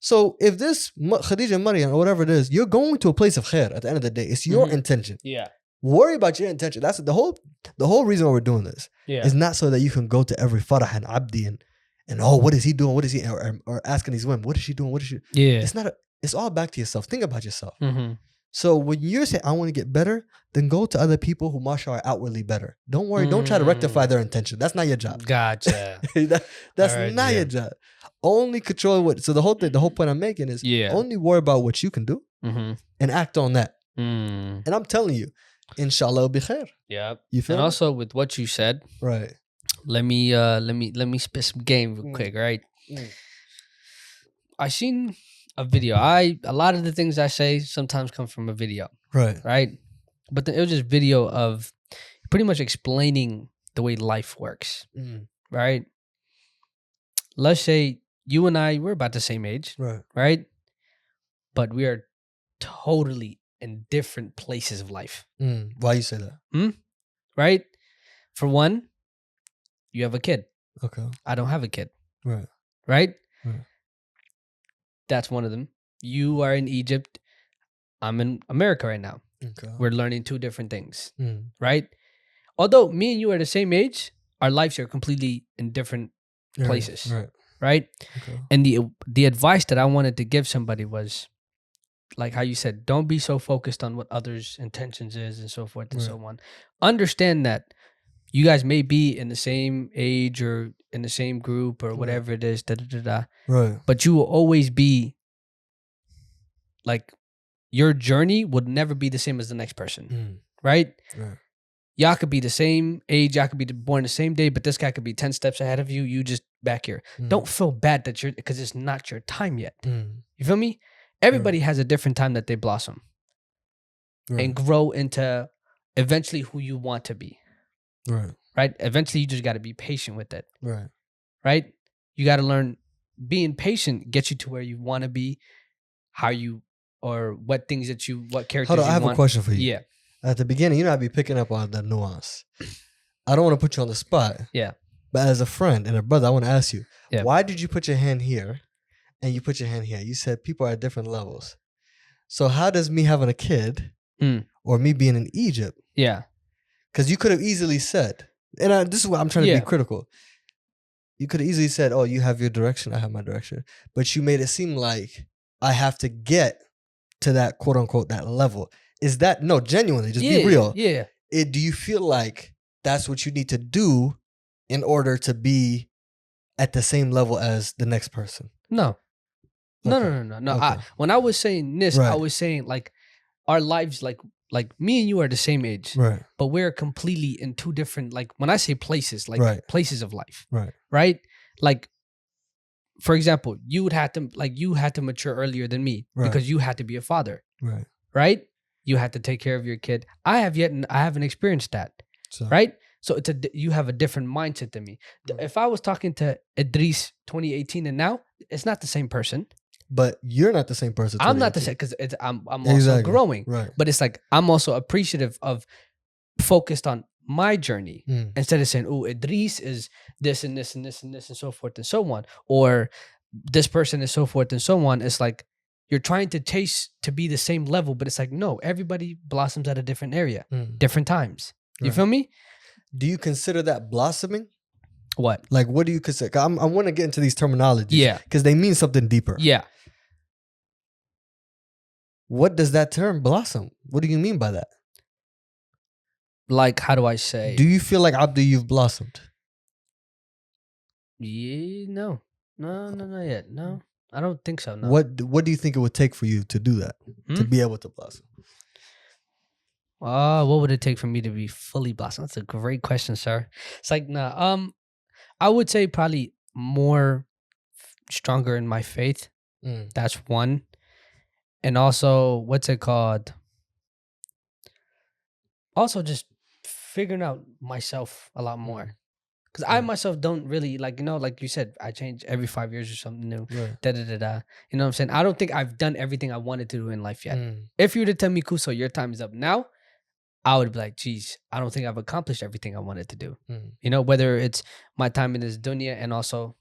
So if this Khadija and Maryam or whatever it is, you're going to a place of khair at the end of the day. It's your intention. Yeah. Worry about your intention. That's the whole reason why we're doing this. Yeah. Is not so that you can go to every farah and abdi and what is he doing? What is he or asking these women, what is she doing? What is she? Yeah. It's all back to yourself. Think about yourself. So when you're saying I want to get better, then go to other people who mashallah are outwardly better. Don't worry. Don't try to rectify their intention. That's not your job. Gotcha. That's not your job. Only control what. So the whole point I'm making is only worry about what you can do and act on that. And I'm telling you, inshallah, it'll be khair. Yeah. You feel? And me? also with what you said, right? Let me spit some game real quick, right? I seen a video. A lot of the things I say sometimes come from a video, right? But it was just video of pretty much explaining the way life works, right? Let's say you and I, we're about the same age, right? But we are totally in different places of life. Why you say that? Right? For one, you have a kid. Okay. I don't have a kid. Right? Right. That's one of them. You are in Egypt. I'm in America right now. Okay. We're learning two different things, right? although me and you are the same age, our lives are completely in different places, right? Okay. And the advice that I wanted to give somebody was, like how you said, don't be so focused on what others' intentions is and so forth and so on. Understand that you guys may be in the same age or in the same group or whatever it is, right? But you will always be like, your journey would never be the same as the next person, right? Y'all could be the same age, y'all could be born the same day, but this guy could be 10 steps ahead of you. You just back here. Don't feel bad that because it's not your time yet. You feel me? Everybody has a different time that they blossom and grow into eventually who you want to be. Right? Eventually, you just got to be patient with it. Right? You got to learn being patient gets you to where you want to be, how you, or what things that you, what characters you want. I have a question for you. Yeah. At the beginning, I'd be picking up on the nuance. I don't want to put you on the spot. Yeah. But as a friend and a brother, I want to ask you, why did you put your hand here and you put your hand here? You said people are at different levels. So how does me having a kid or me being in Egypt? Yeah. Because you could have easily said, and this is what I'm trying to be critical. You could have easily said, oh, you have your direction, I have my direction. But you made it seem like I have to get to that quote unquote, that level. Is that, no, genuinely, just be real. Yeah. Do you feel like that's what you need to do in order to be at the same level as the next person? No. Okay. No. Okay. When I was saying this, I was saying like our lives, like me and you are the same age, but we're completely in two different, like when I say places, like places of life, right? Like, for example, you had to mature earlier than me because you had to be a father, right? You had to take care of your kid. I haven't experienced that, right? So you have a different mindset than me. If I was talking to Idris 2018 and now, it's not the same person. But you're not the same person. I'm not the same because I'm also growing. But it's like I'm also appreciative of, focused on my journey instead of saying, oh, Idris is this and this and this and this and so forth and so on, or this person is so forth and so on. It's like you're trying to chase to be the same level, but it's like, no, everybody blossoms at a different area, different times. You feel me? Do you consider that blossoming? What? Like, what do you consider? I want to get into these terminologies. Yeah. Because they mean something deeper. Yeah. What does that term blossom? What do you mean by that? Like, how do I say? Do you feel like, Abdi, you've blossomed? Yeah, no, not yet. No, I don't think so. No. What do you think it would take for you to do that? To be able to blossom? What would it take for me to be fully blossomed? That's a great question, sir. It's like, nah, I would say probably more stronger in my faith. That's one. And also, what's it called? Also, just figuring out myself a lot more. Because I myself don't really, like, you know, like you said, I change every 5 years or something new. You know what I'm saying? I don't think I've done everything I wanted to do in life yet. If you were to tell me, Kuso, your time is up now, I would be like, geez, I don't think I've accomplished everything I wanted to do. You know, whether it's my time in this dunya and also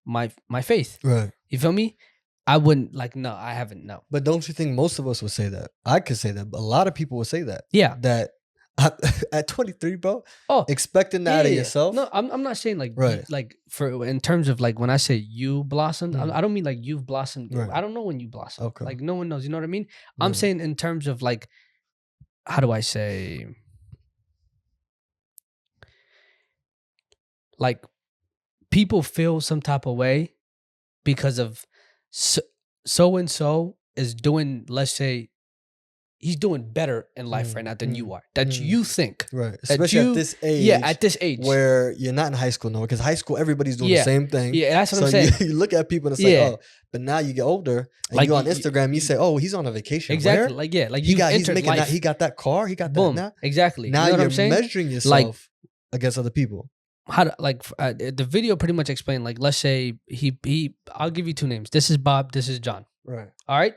my faith. You feel me? I wouldn't, like, no, I haven't, no. But don't you think most of us would say that? I could say that, but a lot of people would say that. Yeah. That at 23, bro, expecting that of yourself. No, I'm not saying like, like for, in terms of like, when I say you blossomed, I don't mean like you've blossomed. I don't know when you blossom. Okay. Like no one knows, you know what I mean? I'm saying in terms of like, how do I say? Like people feel some type of way because of so-and-so is doing, let's say, he's doing better in life right now than you are. That you think. Right. Especially at this age. Yeah, at this age. Where you're not in high school no more. Because high school, everybody's doing the same thing. Yeah, that's what I'm saying. You look at people and it's like, oh, but now you get older and like, you on Instagram, you say, oh, he's on a vacation. Exactly. Where? Like, yeah. Like he got that car. He got boom. that now. Exactly. Now you know you're measuring yourself against other people. How to, like the video pretty much explained, like, let's say he I'll give you two names. This is Bob, this is John. Right. All right.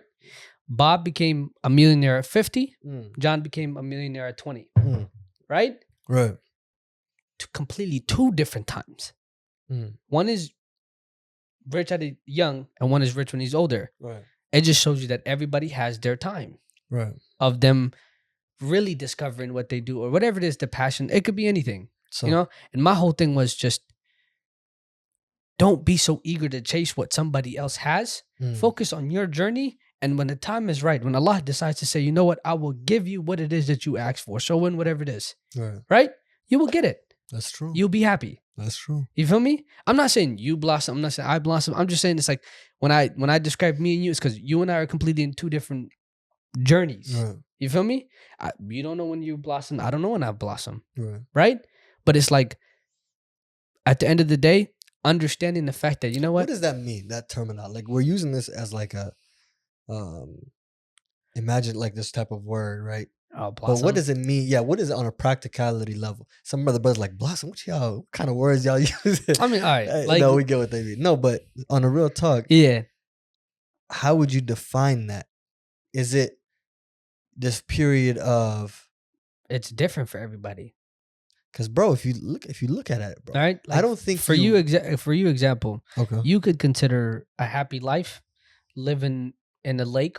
Bob became a millionaire at 50. John became a millionaire at 20. Right? Right. Completely two different times. One is rich at a young and one is rich when he's older. Right. It just shows you that everybody has their time. Right. Of them really discovering what they do or whatever it is, the passion. It could be anything, you know? And my whole thing was just don't be so eager to chase what somebody else has. Focus on your journey. And when the time is right, when Allah decides to say, you know what, I will give you what it is that you asked for. So when whatever it is, right? You will get it. That's true. You'll be happy. That's true. You feel me? I'm not saying you blossom. I'm not saying I blossom. I'm just saying it's like when I describe me and you, it's because you and I are completely in two different journeys. You feel me? You don't know when you blossom. I don't know when I blossom. Right? But it's like at the end of the day, understanding the fact that, you know what? What does that mean? That terminology. Like we're using this as like a imagine like this type of word, right? Oh, but what does it mean? Yeah, what is it on a practicality level? Some other brothers like blossom. What kind of words y'all use? I mean, all right. Like, no, we get what they mean. No, but on a real talk, yeah. How would you define that? Is it this period of? It's different for everybody. Cause bro, if you look at it, bro, all right. Like, I don't think for you example, okay, you could consider a happy life living in a lake,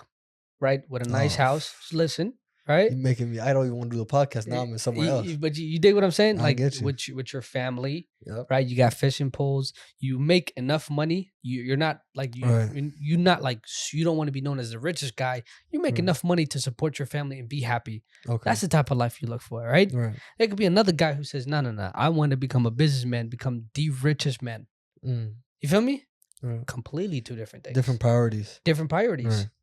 right, with a nice house. Listen, right? You're making me. I don't even want to do the podcast now. I'm in somewhere else. But you dig what I'm saying? I get you. with your family, right? You got fishing poles. You make enough money. You're not like you're not like you don't want to be known as the richest guy. You make enough money to support your family and be happy. Okay, that's the type of life you look for, right? There could be another guy who says, no, I want to become a businessman, become the richest man. You feel me? Completely two different things. Different priorities.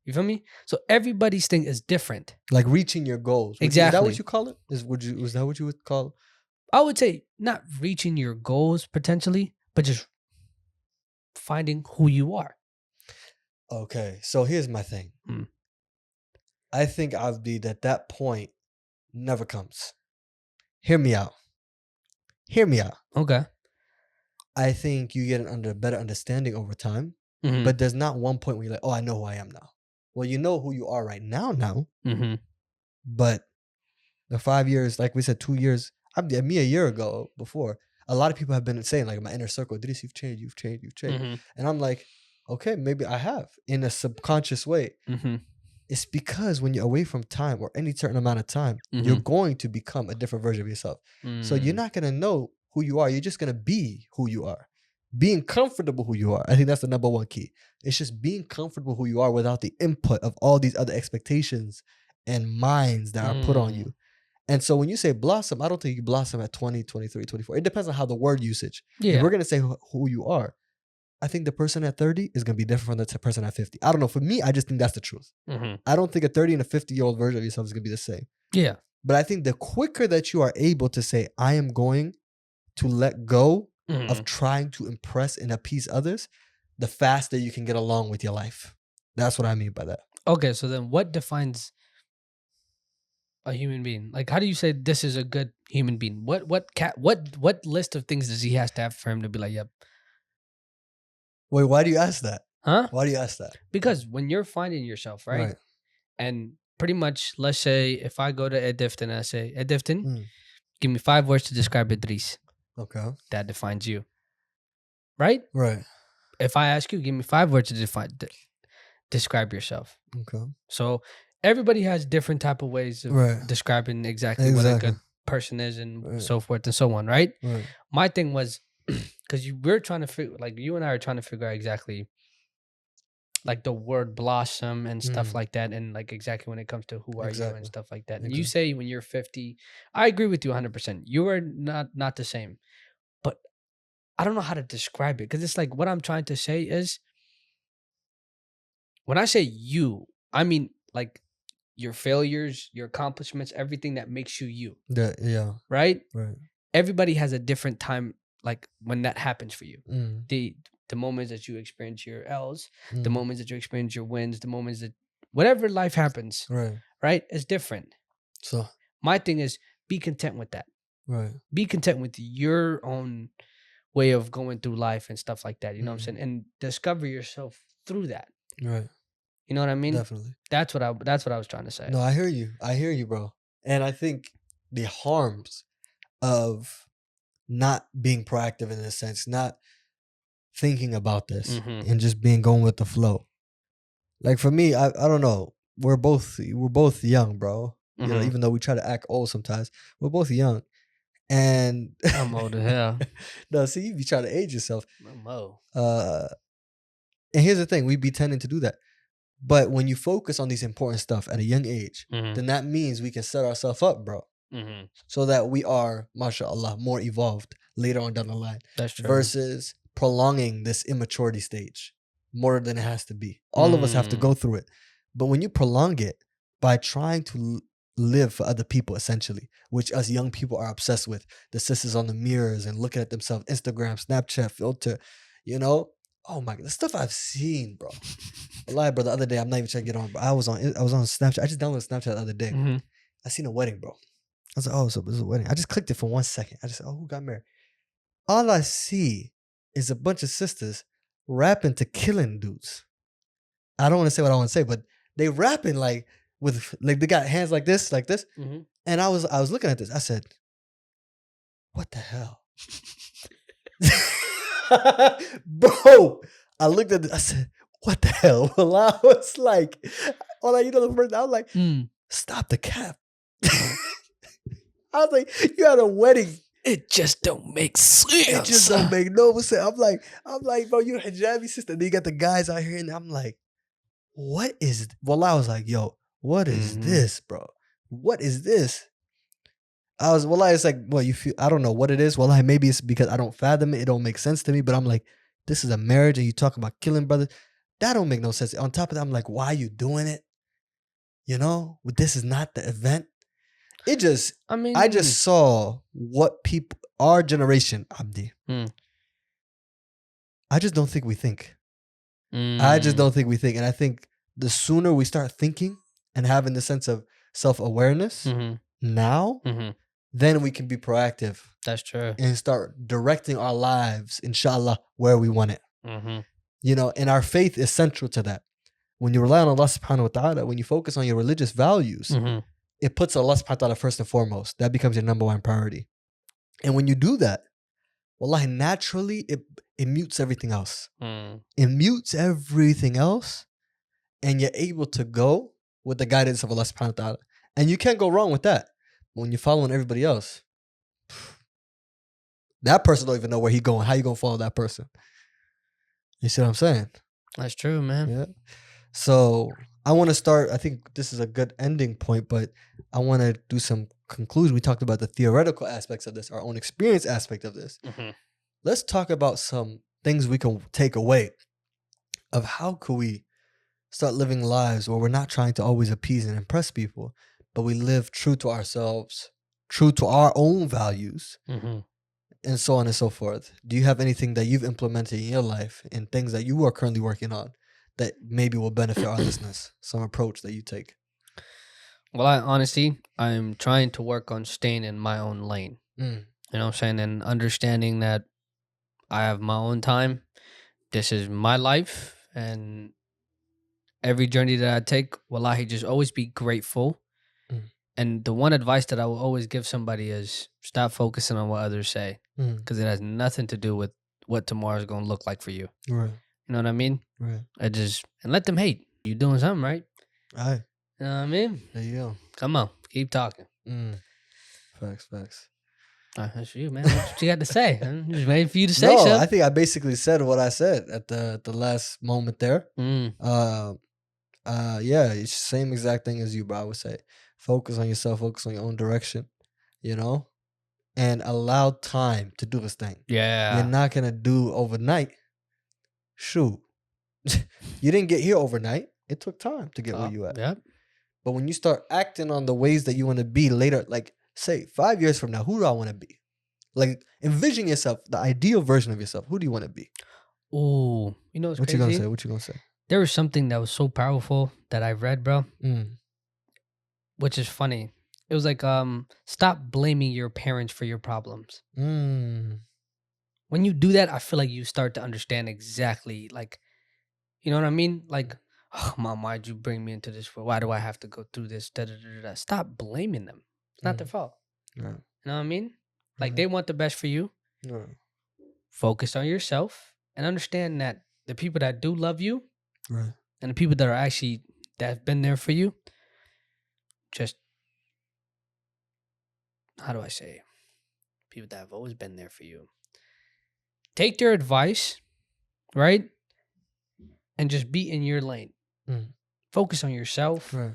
You feel me? So everybody's thing is different. Like reaching your goals. Exactly. Is that what you call it? Was that what you would call it? I would say not reaching your goals potentially, but just finding who you are. Okay. So here's my thing. I think Abdi that point never comes. Hear me out. Okay. I think you get a better understanding over time, but there's not one point where you're like, oh, I know who I am now. Well, you know who you are right now. But the 5 years, like we said, 2 years, me a year ago before, a lot of people have been saying, like in my inner circle, Idris, you've changed. And I'm like, okay, maybe I have in a subconscious way. It's because when you're away from time or any certain amount of time, you're going to become a different version of yourself. So you're not going to know who you are. You're just going to be who you are. Being comfortable who you are. I think that's the number one key. It's just being comfortable who you are without the input of all these other expectations and minds that are put on you. And so when you say blossom, I don't think you blossom at 20, 23, 24. It depends on how the word usage. Yeah. If we're going to say who you are, I think the person at 30 is going to be different from the person at 50. I don't know. For me, I just think that's the truth. I don't think a 30 and a 50-year-old version of yourself is going to be the same. Yeah. But I think the quicker that you are able to say, I am going to let go of trying to impress and appease others, the faster you can get along with your life. That's what I mean by that. Okay, so then what defines a human being? Like, how do you say this is a good human being? What list of things does he has to have for him to be like, yep? Wait, why do you ask that? Huh? Why do you ask that? Because when you're finding yourself, right? And pretty much, let's say if I go to Edifton and I say, Edifton, give me 5 words to describe Idris. Okay. That defines you. Right? Right. If I ask you, give me 5 words to describe yourself. Okay. So everybody has different type of ways of describing exactly what a good person is and so forth and so on, right? My thing was, because we're trying to figure, like you and I are trying to figure out exactly like the word blossom and stuff like that, and like exactly when it comes to who are you and stuff like that. And you say when you're 50, I agree with you 100%. You are not the same, but I don't know how to describe it, because it's like what I'm trying to say is, when I say you, I mean like your failures, your accomplishments, everything that makes you you. Yeah. Right? Everybody has a different time, like when that happens for you. The moments that you experience your L's, the moments that you experience your wins, the moments that whatever life happens, right? It's different. So my thing is be content with that. Right. Be content with your own way of going through life and stuff like that. You know what I'm saying? And discover yourself through that. Right. You know what I mean? Definitely. That's what I was trying to say. No, I hear you, bro. And I think the harms of not being proactive in this sense, not thinking about this and just going with the flow. Like for me, I don't know. We're both young, bro. You know, even though we try to act old sometimes, we're both young. And I'm old as hell. No, see, you try to age yourself. I'm old. And here's the thing, we be tending to do that. But when you focus on these important stuff at a young age, then that means we can set ourselves up, bro. So that we are, mashallah, more evolved later on down the line. That's true. Versus prolonging this immaturity stage more than it has to be. All of us have to go through it. But when you prolong it by trying to live for other people, essentially, which us young people are obsessed with, the sisters on the mirrors and looking at themselves, Instagram, Snapchat, filter, you know? Oh my God, the stuff I've seen, bro. Wallahi, bro, the other day, I'm not even trying to get on, but I was on Snapchat. I just downloaded Snapchat the other day. I seen a wedding, bro. I was like, oh, so this is a wedding. I just clicked it for 1 second. I just said, oh, who got married? All I see is a bunch of sisters rapping to killing dudes. I don't want to say what I want to say, but they rapping like with like they got hands like this. And I was looking at this. I said, what the hell? Bro, I looked at this. I said, what the hell? Well, I was like, the first, I was like, stop the cap. I was like, you had a wedding. It just don't make sense. It just don't make no sense. I'm like, bro, you a hijabi sister. Then you got the guys out here, and I'm like, what is? Well, I was like, yo, what is this, bro? What is this? It's like, well, you feel, I don't know what it is. Well, maybe it's because I don't fathom it. It don't make sense to me. But I'm like, this is a marriage, and you talk about killing brothers. That don't make no sense. On top of that, I'm like, why are you doing it? You know, this is not the event. I just saw what people, our generation, Abdi. I just don't think we think. I just don't think we think. And I think the sooner we start thinking and having the sense of self-awareness now, then we can be proactive. That's true. And start directing our lives, inshallah, where we want it. You know, and our faith is central to that. When you rely on Allah subhanahu wa ta'ala, when you focus on your religious values, it puts Allah subhanahu wa ta'ala first and foremost. That becomes your number one priority. And when you do that, wallahi, naturally, it mutes everything else. It mutes everything else, and you're able to go with the guidance of Allah subhanahu wa ta'ala. And you can't go wrong with that. When you're following everybody else, that person don't even know where he's going. How you going to follow that person? You see what I'm saying? That's true, man. Yeah. So I want to start, I think this is a good ending point, but I want to do some conclusion. We talked about the theoretical aspects of this, our own experience aspect of this. Let's talk about some things we can take away of how could we start living lives where we're not trying to always appease and impress people, but we live true to ourselves, true to our own values, and so on and so forth. Do you have anything that you've implemented in your life and things that you are currently working on that maybe will benefit our listeners? Some approach that you take? Well, I'm trying to work on staying in my own lane. You know what I'm saying? And understanding that I have my own time. This is my life. And every journey that I take, wallahi, just always be grateful. And the one advice that I will always give somebody is stop focusing on what others say, because it has nothing to do with what tomorrow is going to look like for you. Right. You know what I mean? Right. And let them hate. You're doing something right. Aye. You know what I mean? There you go. Come on, keep talking. Facts. That's you, man. What you got to say? I'm just waiting for you to say something. I think I basically said what I said at the last moment there. Yeah, it's the same exact thing as you, bro. I would say focus on yourself, focus on your own direction, you know, and allow time to do this thing. Yeah. You're not going to do overnight. Shoot. You didn't get here overnight. It took time to get where you at. Yep. But when you start acting on the ways that you want to be later, like say 5 years from now, who do I want to be? Like envision yourself, the ideal version of yourself. Who do you want to be? Oh, you know what's crazy? What you gonna say? There was something that was so powerful that I read, bro. Which is funny. It was like, stop blaming your parents for your problems. When you do that, I feel like you start to understand exactly, like, you know what I mean? Like, oh, Mom, why'd you bring me into this world? Why do I have to go through this? Stop blaming them. It's not their fault. Right. You know what I mean? Like, they want the best for you. Right. Focus on yourself and understand that the people that do love you, right, and the people that have been there for you, just how do I say, people that have always been there for you. Take their advice, right? And just be in your lane. Focus on yourself, right,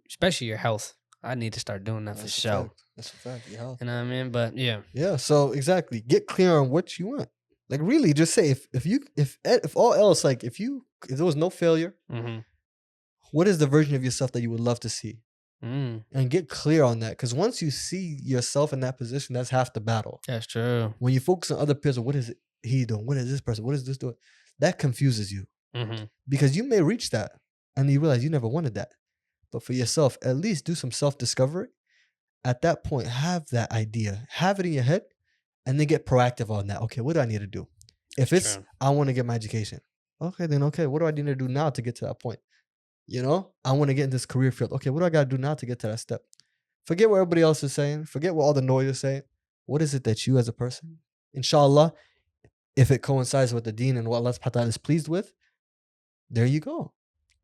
especially your health. I need to start doing that for sure. That's a fact. Your health. You know what I mean? But yeah. Yeah. So exactly, get clear on what you want. Like really, just say if all else, like if there was no failure, what is the version of yourself that you would love to see? And get clear on that, because once you see yourself in that position, that's half the battle. That's true. When you focus on other people, what is he doing? What is this person? What is this doing? That confuses you, because you may reach that and you realize you never wanted that. But for yourself, at least do some self-discovery. At that point, have that idea, have it in your head, and then get proactive on that. Okay, what do I need to do? If it's I want to get my education, okay, then what do I need to do now to get to that point? You know, I want to get in this career field. Okay, what do I got to do now to get to that step? Forget what everybody else is saying. Forget what all the noise is saying. What is it that you as a person, inshallah, if it coincides with the deen and what Allah SWT is pleased with, there you go.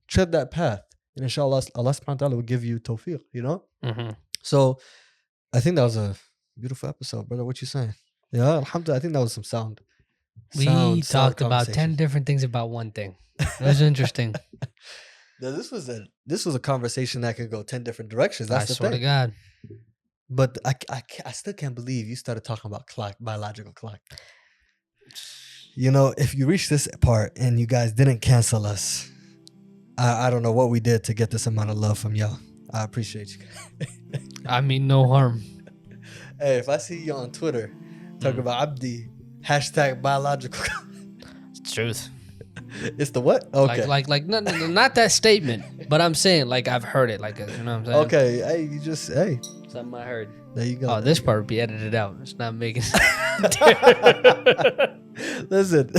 Tread that path. And inshallah, Allah SWT will give you tawfiq, you know? So I think that was a beautiful episode, brother. What you saying? Yeah, alhamdulillah, I think that was some sound. We talked about 10 different things about one thing. It was interesting. Now, this was a conversation that could go 10 different directions. That's the thing. I swear to God. But I still can't believe you started talking about clock, biological clock. You know, if you reach this part and you guys didn't cancel us, I don't know what we did to get this amount of love from y'all. I appreciate you. I mean, no harm. Hey, if I see you on Twitter talking about Abdi, #biological. It's truth. It's the what? Okay. Like no, not that statement, but I'm saying like I've heard it. Like, you know what I'm saying? Okay. Hey. Something I heard. There you go. Oh, this part would be edited out. It's not making sense. Listen.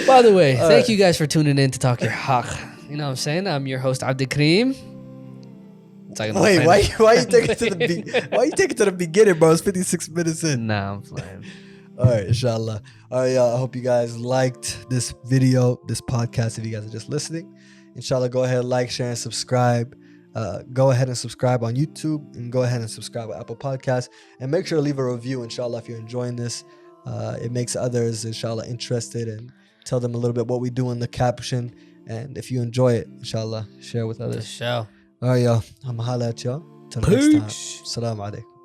By the way, thank you guys for tuning in to Talk Your Haq. You know what I'm saying? I'm your host, Abdikarrim. Wait, why you take it to the beginning, bro? It's 56 minutes in. Nah, I'm playing. All right, inshallah. All right, y'all. I hope you guys liked this video, this podcast. If you guys are just listening, inshallah, go ahead, like, share, and subscribe. Go ahead and subscribe on YouTube, and go ahead and subscribe on Apple Podcasts. And make sure to leave a review, inshallah, if you're enjoying this. It makes others, inshallah, interested, and tell them a little bit what we do in the caption. And if you enjoy it, inshallah, share with others. For sure. All right, y'all. I'm holla at y'all. Till next time. Assalamu alaikum.